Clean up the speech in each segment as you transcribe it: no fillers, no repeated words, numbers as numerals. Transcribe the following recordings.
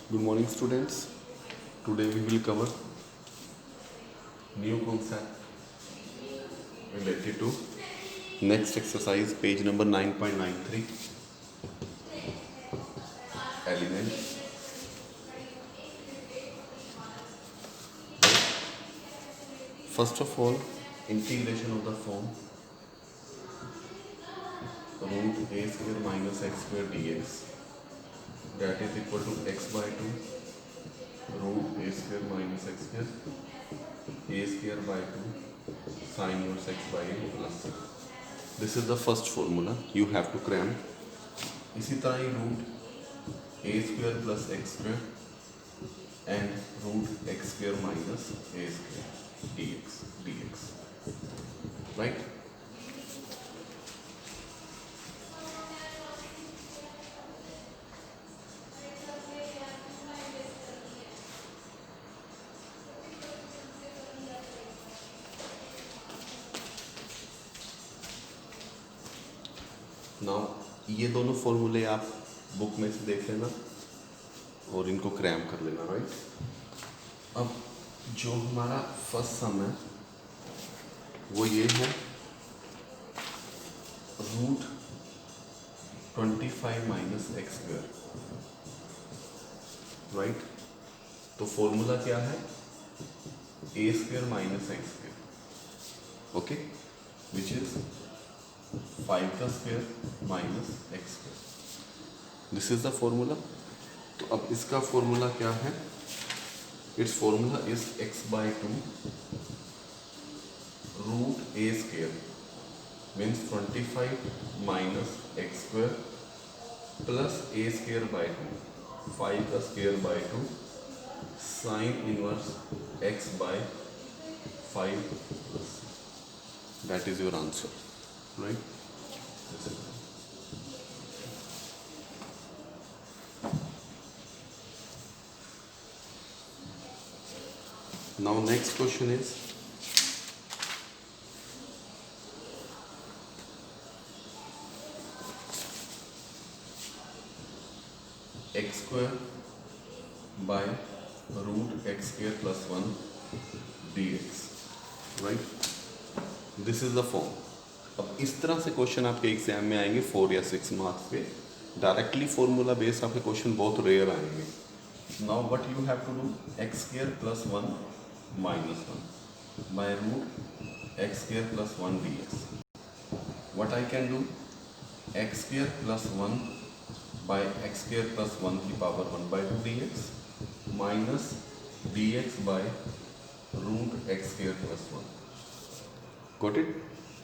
Good morning, students. Today we will cover new concept related to next exercise, page number 9.93, element. First of all, integration of the form root a square minus x square dx, that is equal to x by 2 root a square minus x square a square by 2 sine inverse x by a plus c. This is the first formula you have to cram. इसी तरह ही root a square plus x square and root x square minus a square dx, right? Now ये दोनों फॉर्मूले आप book में से देख लेना और इनको क्रैम कर लेना, राइट? अब जो हमारा फर्स्ट सम है वो ये है root 25 minus x square, right? तो फॉर्मूला क्या है? A square minus x square, okay, which is 5 का square minus x square. This is the formula. तो अब इसका फॉर्मूला क्या है? Its formula is x by 2 root a square means 25 minus x square plus a square by 2 5 का square by 2 sine inverse x by 5 plus. That is your answer, right? Now next question is x square by root x square plus 1 dx, right? This is the form. अब इस तरह से question आपके exam में आएंगे 4 या 6 marks पे. Directly formula based आपके क्वेश्चन बहुत रेयर आएंगे. Now what you have to do, x square plus 1 minus 1 by root x square plus 1 dx. What I can do, x square plus 1 by x square plus 1 की power 1 by 2 dx minus dx by root x square plus 1. Got it?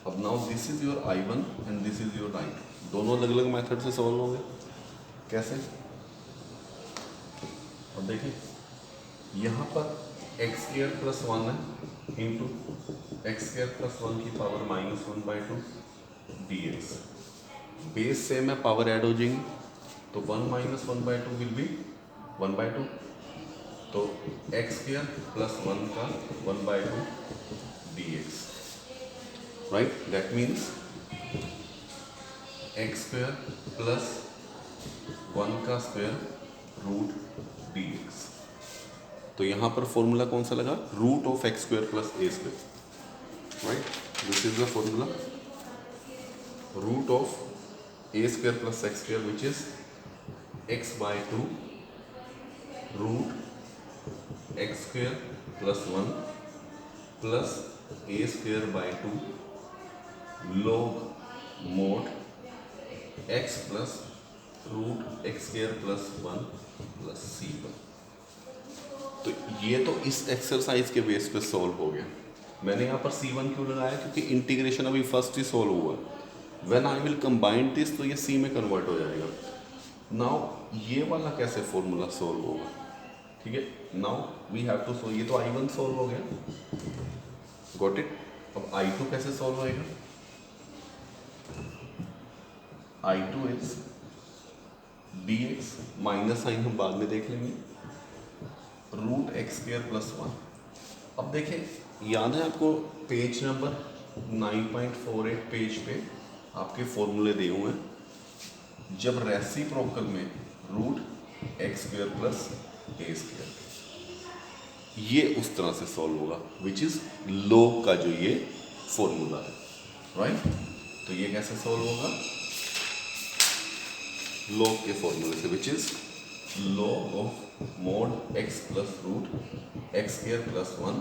अब now this is your I1 and this is your I2. दोनों अलग अलग method से solve होंगे. कैसे? अब देखिए यहाँ पर एक्स स्क्वायर प्लस 1 है इंटू एक्स स्क्वायर प्लस 1 की power minus 1 by 2 dx. Base same है, पावर ऐड हो जाएंगी तो 1 minus 1 by 2 will be 1 by 2. तो एक्स स्क्वायर प्लस 1 का 1 by 2 dx, right? That means x square plus 1 का square root dx. तो यहाँ पर फॉर्मूला कौन सा लगा? Root of x square plus a square, right? This is the formula root of a square plus x square which is x by 2 root x square plus 1 plus a square by 2 log mod x plus root x square plus 1 plus c1. तो ये तो इस exercise के base पे solve हो गया. मैंने यहाँ पर c1 क्यों लगाया? क्योंकि इंटीग्रेशन अभी फर्स्ट ही सॉल्व हुआ. When I will combine this तो ये c में कन्वर्ट हो जाएगा. नाउ ये वाला कैसे फॉर्मूला सॉल्व होगा? ठीक है, now we have to solve. ये तो I1 सॉल्व हो गया, गॉट इट? अब I2 कैसे सॉल्व होएगा? I2 is dx minus sign हम बाद में देख लेंगे रूट एक्स स्क्वायर प्लस 1. अब देखें, याद है आपको पेज नंबर 9.48 पेज पे आपके फॉर्मूले दिए हुए हैं. जब रेसिप्रोकल में root x square plus a square. ये उस तरह से सॉल्व होगा, विच इज log का जो ये फॉर्मूला है, राइट। तो ये कैसे सॉल्व होगा, log के फॉर्मूले से, which is log of mod x plus root x square plus 1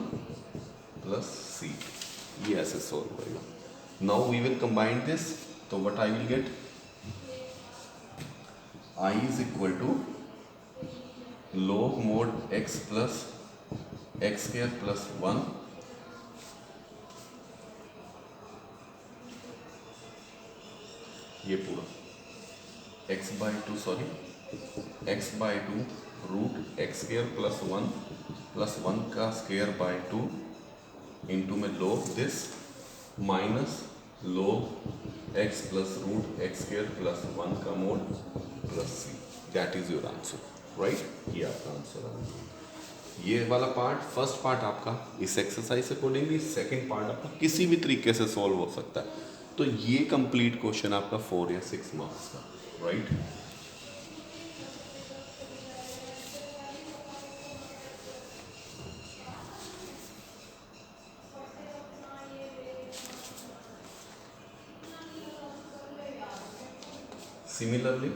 plus c। ये ऐसे सॉल्व होगा। Now we will combine this, तो what I will get, i is equal to log mod x plus x square plus 1 ये पूरा x by two, sorry x by two root x square plus 1 का square by 2 into में log this minus log x plus root x square plus 1 का mode plus c। That is your answer, right. ये आपका answer है। ये वाला part, first part आपका इस एक्सरसाइज अकॉर्डिंगली, सेकंड पार्ट आपका किसी भी तरीके से सॉल्व हो सकता है। तो ये कंप्लीट क्वेश्चन आपका 4 या 6 मार्क्स का, right. Similarly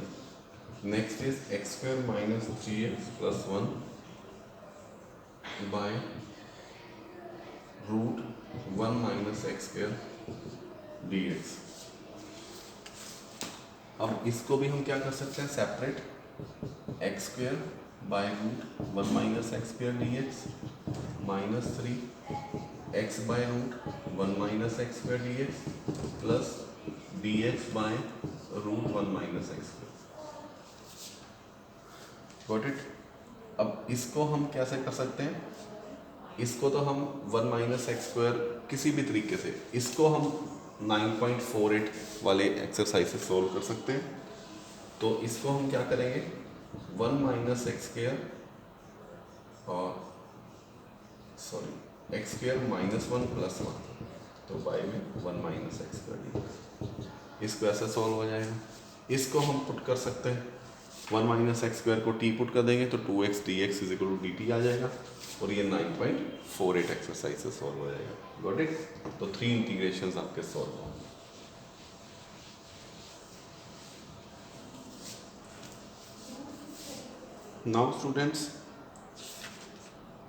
next is x square minus 3x plus 1 by root 1 minus x square dx। अब इसको भी हम क्या कर सकते हैं, separate x square by root 1 minus x square dx minus 3 x by root 1 minus x square dx plus dx by root 1 minus x square. Got it. अब इसको हम कैसे कर सकते हैं, इसको तो हम 1 माइनस एक्स स्क्वायर किसी भी तरीके से, इसको हम 9.48 वाले एक्सरसाइज से सोल्व कर सकते हैं। तो इसको हम क्या करेंगे, 1 माइनस एक्स स्क्वायर और sorry x square minus 1 plus 1, तो बाई में 1 माइनस एक्स स्क्वायर। इसको ऐसे सॉल्व हो जाएगा। इसको हम पुट कर सकते हैं, 1 माइनस एक्स स्क्वायर को t पुट कर देंगे तो 2x dx is equal to dt आ जाएगा, और ये 9.48 एक्सरसाइज से सॉल्व हो जाएगा। Got it. तो 3 इंटीग्रेशंस आपके सॉल्व होंगे। नाउ स्टूडेंट्स,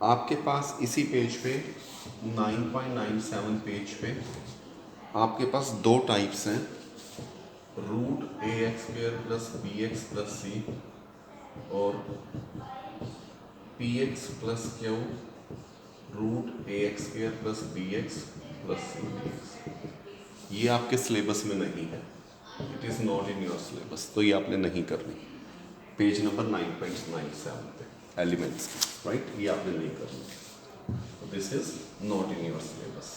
आपके पास इसी पेज पे 9.97 पेज पे आपके पास 2 टाइप्स हैं, root a x square plus b x plus c और p x plus q root a x square plus b x plus c d x. ये आपके सिलेबस में नहीं है, it is not in your syllabus, तो ये आपने नहीं करनी। पेज नंबर 9.97 पे एलिमेंट्स की, राइट, ये आपने नहीं करनी। This is not in your syllabus.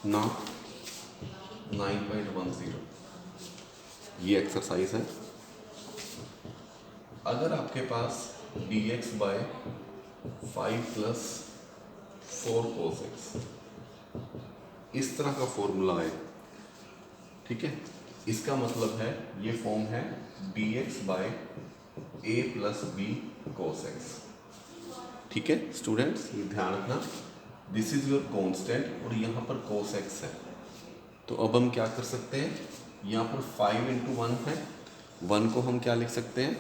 Now 9.10 ये एक्सरसाइज है। अगर आपके पास dx by 5 plus 4 cos x इस तरह का फॉर्मूला है, ठीक है, इसका मतलब है ये फॉर्म है dx by a plus b cos x। ठीक है स्टूडेंट्स, ये ध्यान रखना, दिस इज योर कांस्टेंट और यहाँ पर cos x है। तो अब हम क्या कर सकते हैं, यहाँ पर 5 इंटू 1 है, 1 को हम क्या लिख सकते हैं,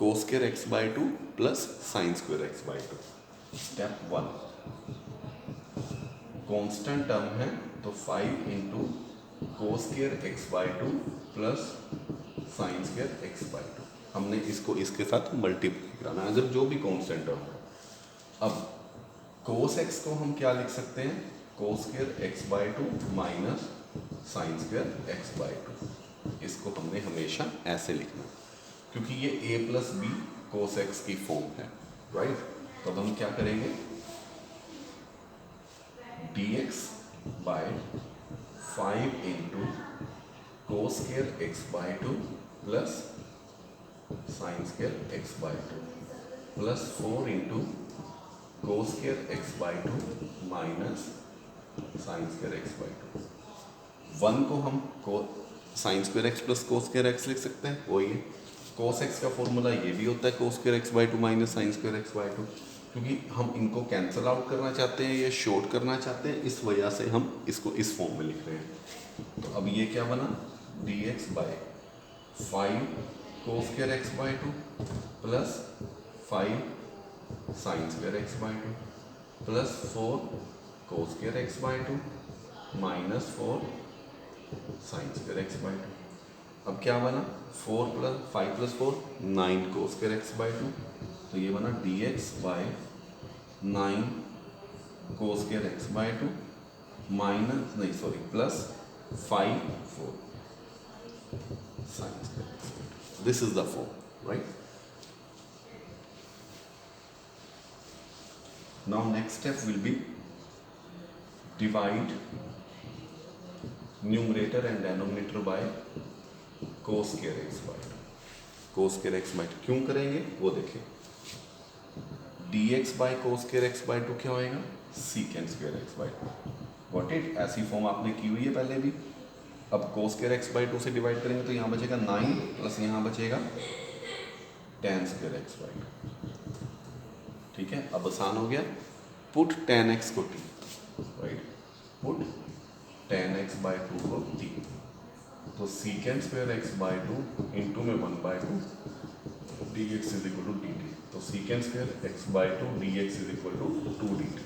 cos square x by 2 plus sine square x by 2। Step 1 constant term है तो 5 into cos square x by 2 plus sine square x by 2। हमने इसको इसके साथ मल्टीप्लाई कराना है जब जो भी कांस्टेंट टर्म है। अब cos x को हम क्या लिख सकते हैं, cos square x by 2 minus sine square x by 2। इसको हमने हमेशा ऐसे लिखना क्योंकि ये a plus b cos x की फॉर्म है, राइट। तो अब हम क्या करेंगे, dx by 5 into cos square x by 2 plus sine square x by 2 plus 4 into cos square x by 2 minus sine square x by 2। 1 को हम sine square x plus cos square x लिख सकते हैं, वही है। कोस एक्स का formula ये भी होता है कोस square x by two minus sine square x by to. क्योंकि हम इनको कैंसिल आउट करना चाहते हैं या शॉर्ट करना चाहते हैं, इस वजह से हम इसको इस फॉर्म में लिख रहे हैं। तो अब ये क्या बना, d x by 5 cos square x by two plus 5 sine square x by two plus 4 cos square x by two minus 4 sine square x by two. अब क्या बना, 4 प्लस 5 plus 4 9 cos square x by two. तो ये बना d x by 9 cos square x by two minus नहीं sorry plus 5 4 sine square x by to. This is the form, right. Now next step will be divide numerator and denominator by cos square x by 2। cos square x by 2 क्यों करेंगे वो देखें। dx by cos square x by 2 क्या होएगा, secant square x by 2। Got it? ऐसी form आपने की हुई है पहले भी। अब cos square x by 2 से डिवाइड करेंगे तो यहाँ बचेगा 9 प्लस यहाँ बचेगा tan square x by 2। ठीक है, अब आसान हो गया। पुट tan x को t, right, put tan x by 2 को t। तो secant square x by 2 into में 1 by 2 dx is equal to dt। तो secant square x by 2 dx is equal to 2 dt।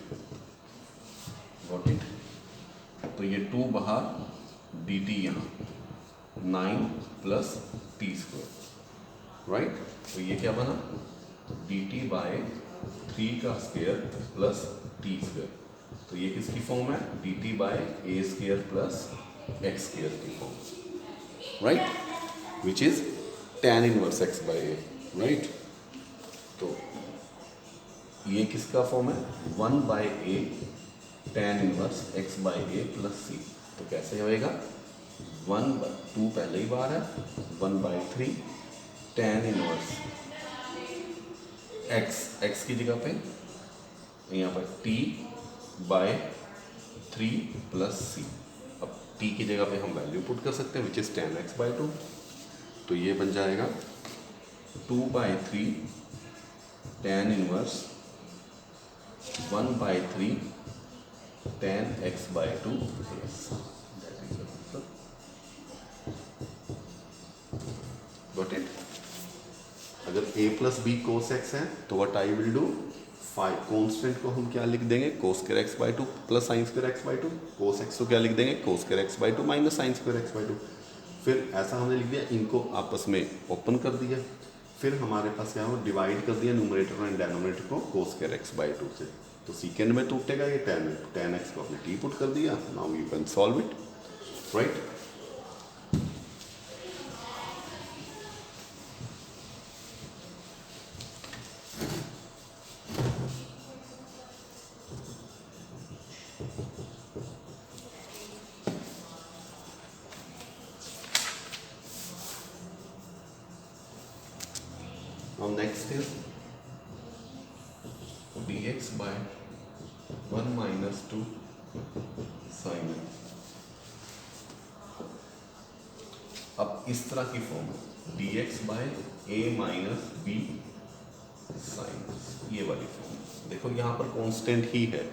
Got it. तो ये 2 बाहर, dt यहाँ 9 plus T square, right. तो ये क्या बना, dt बाय 3 का स्क्वायर प्लस टी स्क्वायर। तो ये किसकी फॉर्म है, d t by a square plus x square की form, right, which is tan inverse x by a, right. तो ये किसका फॉर्म है, 1 by a tan inverse x by a plus c. तो कैसे होएगा, 2 पहले ही बार है, 1 बाय 3 tan इनवर्स x की जगह पे यहाँ पर t बाय 3 प्लस सी। अब t की जगह पे हम वैल्यू पुट कर सकते हैं which is tan x by 2। तो ये बन जाएगा 2 by 3 tan inverse 1 by 3 tan x by 2 plus. Got it. अगर a plus b cos x है तो what I will do, constant को हम क्या लिख देंगे, cos square x by 2 plus sine square x by 2। Cos x को क्या लिख देंगे, cos square x by 2 minus sine square x by 2। फिर ऐसा हमने लिख दिया, इनको आपस में ओपन कर दिया। फिर हमारे पास क्या हो, डिवाइड कर दिया न्यूमरेटर एंड डेनोमिनेटर को कोस स्क्वायर एक्स बाई 2 से। तो सेकेंड में टूटेगा ये tan एक्स को आपने टी पुट कर दिया। Now you can solve it, right. Now next is dx by 1 minus 2 sin x। अब इस तरह की फॉर्म है dx by a minus b sin x, ये वाली फॉर्म। देखो यहाँ पर कांस्टेंट ही है,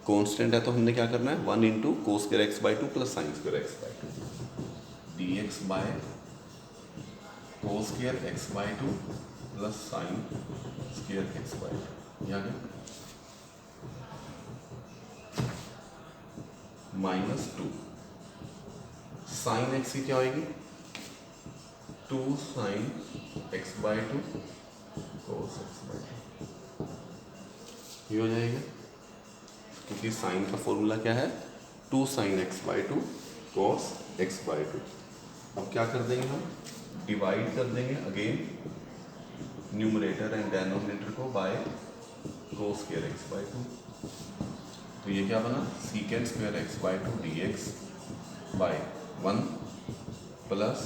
कांस्टेंट है तो हमने क्या करना है, 1 into cos square x by 2 plus sine square x by 2। dx by cos square x by 2 plus sine square x by 2, यहाँ गया माइनस 2 साइन एक्स की क्या होगी, 2 sine x by 2 cos x by 2, ये हो जाएगा। क्योंकि साइन का फॉर्मूला क्या है, 2 sine x by 2 cos x by 2। अब क्या कर देंगे हम, डिवाइड कर देंगे अगेन न्यूमरेटर एंड डेनोमिनेटर को by cos square x by 2। तो ये क्या बना, सीकेंड square x by 2 D x by 1 plus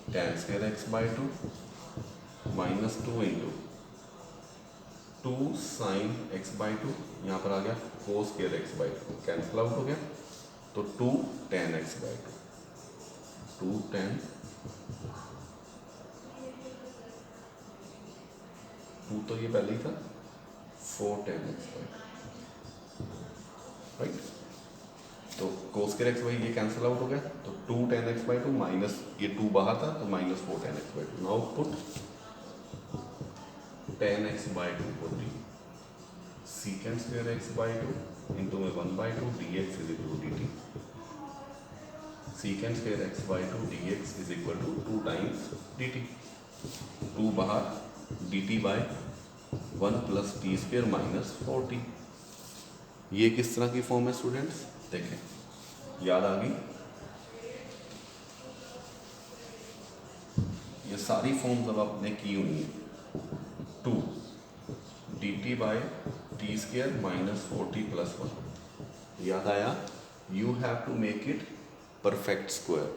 tan square x by 2 minus 2 into 2 sine x by 2, यहाँ पर आ गया कोस square x by 2, cancel out हो गया। तो 2 tan x बाई 2 tan 2 तो ये पहले ही था 4 tan x बाई राइट। तो cos स्क्वायर एक्स बाई ये कैंसिल आउट हो गया, तो 2 tan x बाई 2 माइनस ये 2 बाहर था तो minus 4 tan x by 2। Now put tan x by 2 को 3 secant square x by 2 into में 1 by 2 dx is equal to dt। secant square x by 2 dx is equal to 2 times dt। 2 बाहर dt by 1 plus t square minus 4t। ये किस तरह की form है students, देखें याद आ गई। ये सारी फॉर्म्स अब आपने की हुई है। 2 dt by t square minus 4t plus 1, याद आया। You have to make it perfect square.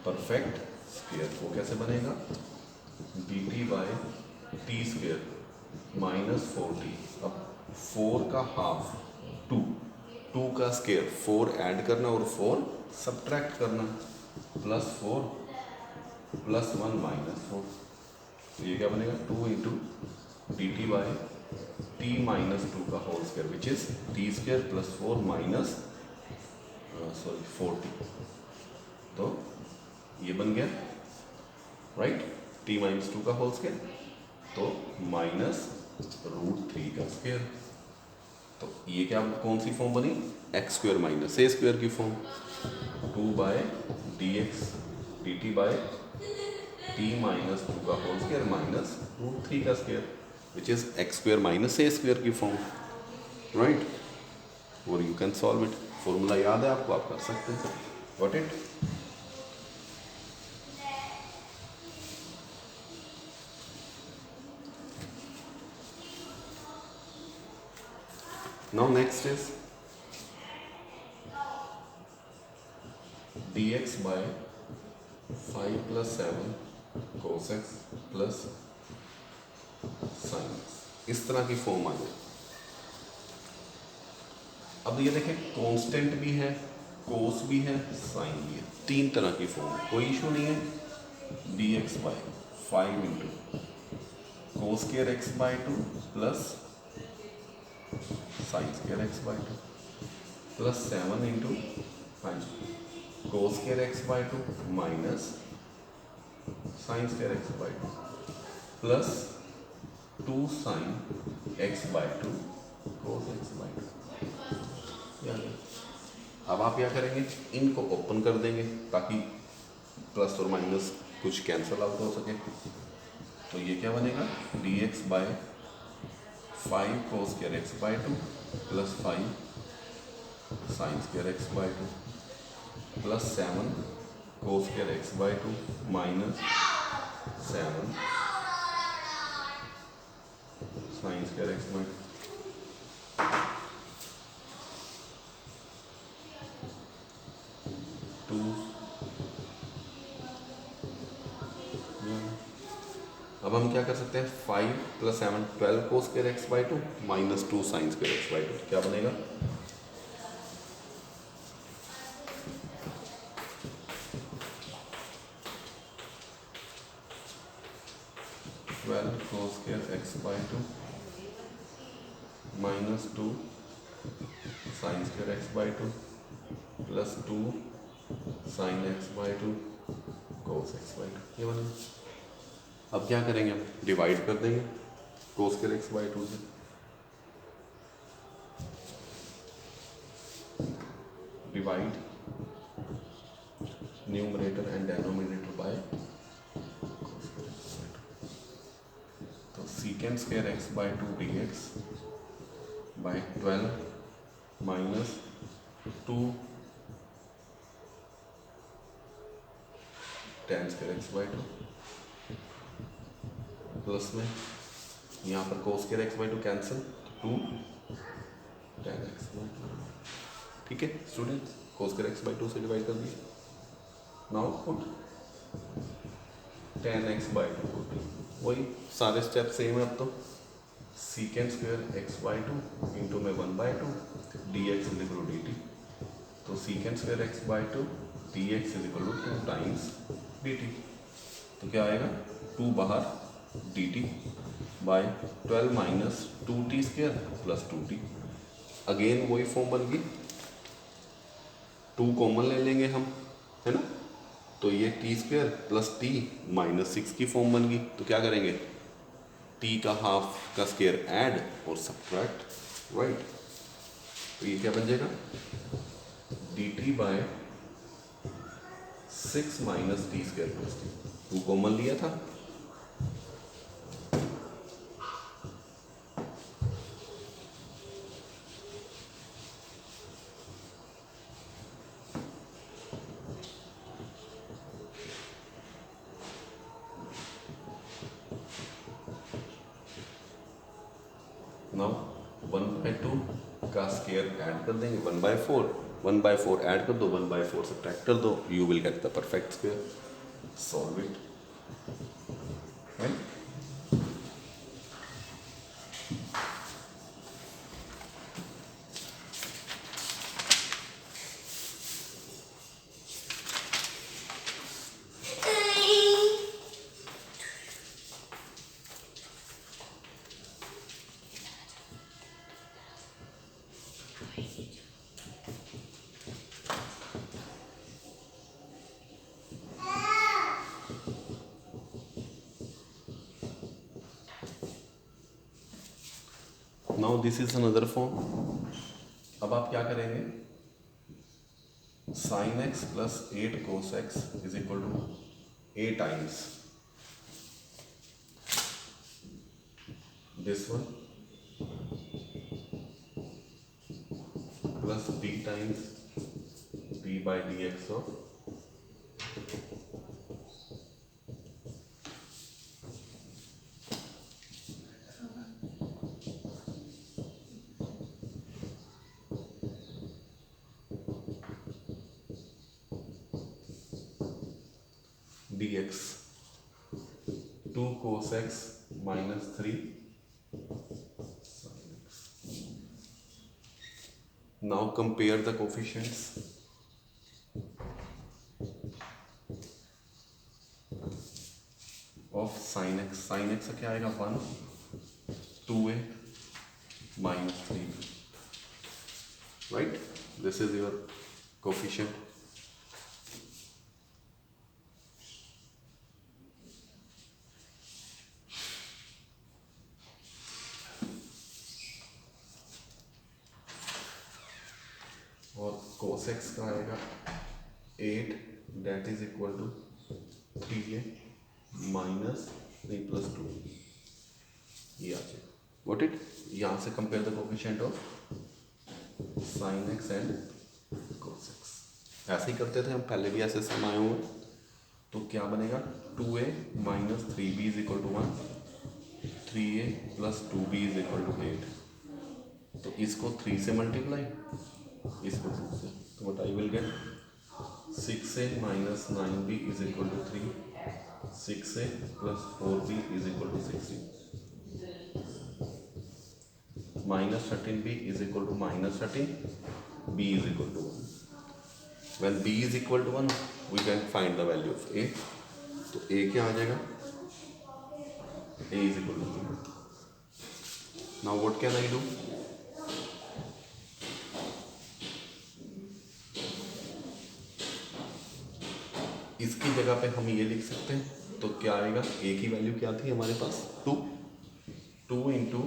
Perfect square वो कैसे बनेगा, dt by t square minus 4t। अब 4 का हाफ 2, 2 का स्क्वायर 4 ऐड करना और 4 सब्ट्रैक्ट करना, प्लस 4 प्लस 1 माइनस 4। तो ये क्या बनेगा 2 into d t by t minus 2 का whole square which is t square plus 4 minus 4t। तो ये बन गया राइट, टी माइनस 2 का होल स्क्वायर, तो माइनस √3 का स्क्वायर। तो ये क्या कौन सी फॉर्म बनी, x square minus a square की form. 2 by d x d t by t minus 2 का होल स्क्वायर माइनस √3 का square which is x square minus a square की फॉर्म राइट। और you can solve it. Formula याद है आपको, आप कर सकते हैं। Got it. Now next is dx by 5 plus 7 cos x plus sin x, इस तरह की फॉर्म आ जाए। अब ये देखें कांस्टेंट भी है, कोस भी है, साइन भी है, 3 तरह की फॉर्म है, कोई इशू नहीं है। dx by 5 into cos square x by 2 plus sine square x by 2 plus 7 into cos square x by 2 minus sine square x by 2 plus 2 sine x by 2 cos x by 2। अब आप क्या करेंगे, इनको open कर देंगे ताकि plus और minus कुछ कैंसिल आउट हो सके। तो ये क्या बनेगा, dx by 5 cos square x by 2 plus 5 sine square x by 2 plus 7 cos square x by 2 minus 7 sine square x by 2। अब हम क्या कर सकते हैं, 5 plus 7 12 cos square x by 2 minus 2 sine square x by 2, क्या बनेगा 12 cos square x by 2 minus 2 sine square x by 2 plus 2 sine x by 2 cos x by 2, ये बनेगा। अब क्या करेंगे, हम डिवाइड कर देंगे cos स्क्वायर x by 2 से। Divide numerator and denominator by secant square x by 2 dx by 12 minus 2 tan square x by 2 plus में यहाँ पर cos square x by 2 cancel, 2 tan x by 2। ठीक है students, cos square x by 2 से divide कर दिए। Now put tan x by 2 को वही सारे स्टेप सेम है। अब तो secant square x by 2 into में 1 by 2 dx is equal to dt। तो secant square x by two d x is equal to 2 times d t. तो क्या आएगा 2 बाहर d t by 12 minus 2t स्क्वायर प्लस 2t। अगेन वही form बन गई, 2 कॉमन ले लेंगे हम, है ना, तो ये T square plus T minus 6 की फॉर्म बन गई। तो क्या करेंगे, टी का हाफ का स्क्वायर ऐड और सब्ट्रैक्ट, राइट। तो ये क्या बन जाएगा d t by 6 minus t square plus t, 2 common लिया था, नाउ 1/2 का स्क्वायर ऐड कर देंगे 1/4, 1/4 ऐड कर दो, 1/4 सब्ट्रैक्ट कर दो, you will get the perfect square. Solve it, right. Now this is another form. अब आप क्या करेंगे, sine x plus 8 cos x is equal to a times this one plus b times b by d x of dx 2 cos x minus 3 sin x. Now compare the coefficients. Of sin x, sin x का क्या आएगा 1, 2a minus 3, right? This is your coefficient. और cos x का आएगा 8 that is equal to 3a minus 3 plus 2, ये आ जाएगा। Got it? यहाँ से compare the coefficient of sin x and cos x। ऐसे ही करते थे हम, पहले भी ऐसे सम आए हुए। तो क्या बनेगा 2a minus 3b is equal to 1, 3a plus 2b is equal to 8। तो इसको 3 से मल्टीप्लाई, इसको 2 से, तो what I will get 6a minus 9b is equal to 3, 6a plus 4b is equal to 16, minus 13b is equal to minus 13, b is equal to 1। When b is equal to 1 we can find the value of a। तो a क्या आ जाएगा, a is equal to 0। Now what can I do, इसकी जगह पे हम ये लिख सकते हैं। तो क्या आएगा, a की वैल्यू क्या थी हमारे पास 2, 2 into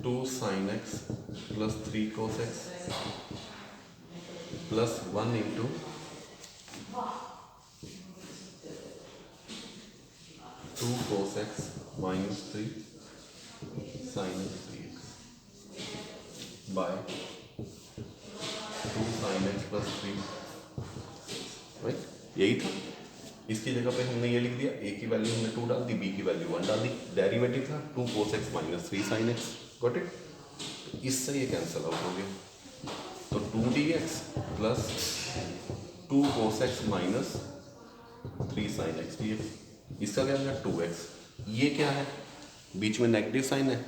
2 sine x plus 3 cos x plus 1 into 2 cos x minus 3 sine x 3x by 2 sine x plus 3, right. यही था। इसकी जगह पे हमने ये लिख दिया, a की वैल्यू हमने 2 डाल दी, b की वैल्यू 1 डाल दी, डेरिवेटिव था 2 cos x minus 3 sin x। Got it. तो इससे ये कैंसिल आउट हो गया, तो 2dx plus 2 cos x minus 3 sin x dx, इसका क्या होगा 2x। ये क्या है, बीच में नेगेटिव साइन है,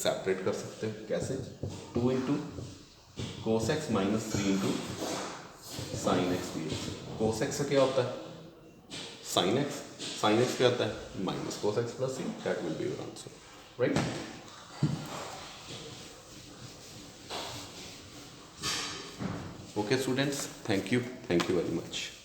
सेपरेट कर सकते हैं। कैसे, 2 into cos x minus 3 into sin x dx. cos x से क्या होता है? sin x. sin x क्या होता है? minus cos x plus c. That will be your answer, right? Okay students, thank you very much.